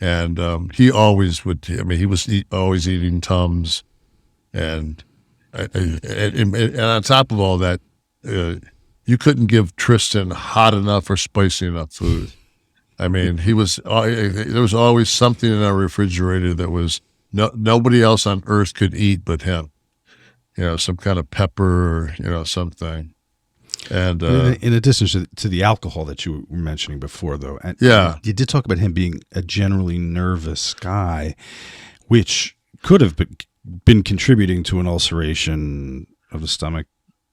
And he always would. I mean, he was always eating Tums, and and on top of all that, you couldn't give Tristan hot enough or spicy enough food. I mean, there was always something in our refrigerator that was nobody else on earth could eat but him. Some kind of pepper or something. And in addition to the alcohol that you were mentioning before, though, and you did talk about him being a generally nervous guy, which could have been contributing to an ulceration of the stomach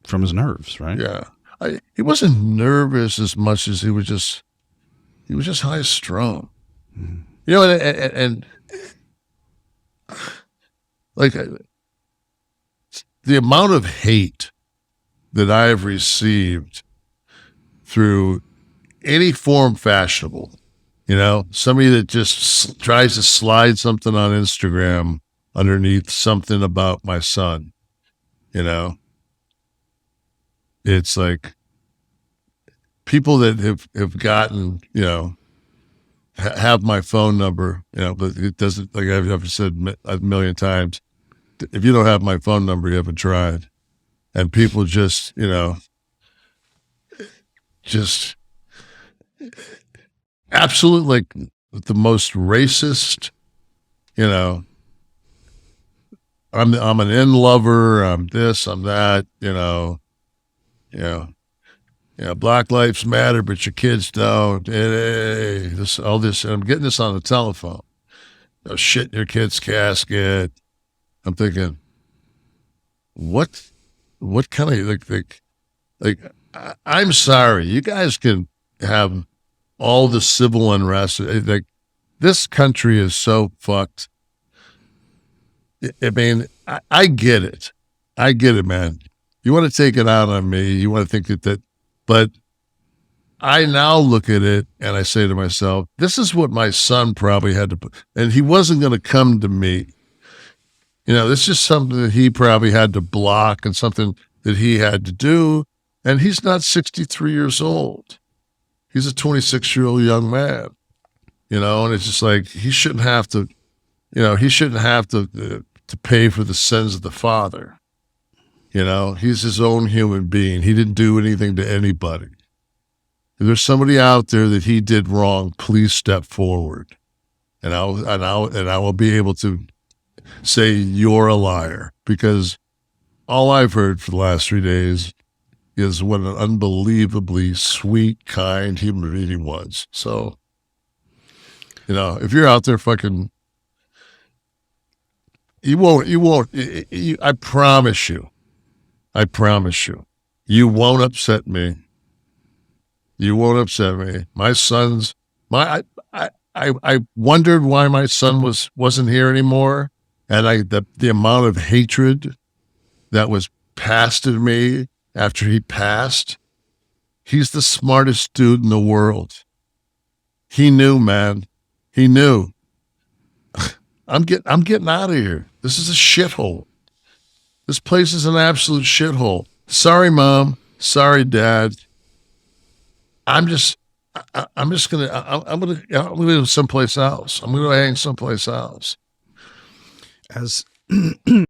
from his nerves, right? Yeah, he wasn't nervous as much as he was just high strung. Mm-hmm. And like the amount of hate that I have received through any form fashionable, somebody that just tries to slide something on Instagram underneath something about my son, it's like people that have gotten, have my phone number, but it doesn't, like I've said a million times, if you don't have my phone number, you haven't tried. And people just absolutely like the most racist, I'm an in lover, I'm this, I'm that, Black Lives Matter, but your kids don't. Hey, all this, and I'm getting this on the telephone. Shit in your kid's casket. I'm thinking, what kind of like I'm sorry, you guys can have all the civil unrest. Like, this country is so fucked. I mean, I get it. I get it, man. You want to take it out on me. You want to think that, but I now look at it and I say to myself, this is what my son probably had to put, and he wasn't going to come to me. This is something that he probably had to block and something that he had to do. And he's not 63 years old. He's a 26-year-old young man, and it's just like, he shouldn't have to, to pay for the sins of the father. He's his own human being. He didn't do anything to anybody. If there's somebody out there that he did wrong, please step forward. And I will be able to say you're a liar, because all I've heard for the last 3 days is what an unbelievably sweet, kind human being he was. So, if you're out there fucking, you won't, I promise you, you won't upset me. You won't upset me. My son's, I wondered why my son wasn't here anymore. And the amount of hatred that was passed to me after he passed, he's the smartest dude in the world. He knew, man. He knew. I'm getting out of here. This is a shithole. This place is an absolute shithole. Sorry, Mom. Sorry, Dad. I'm gonna go someplace else. I'm gonna hang someplace else. As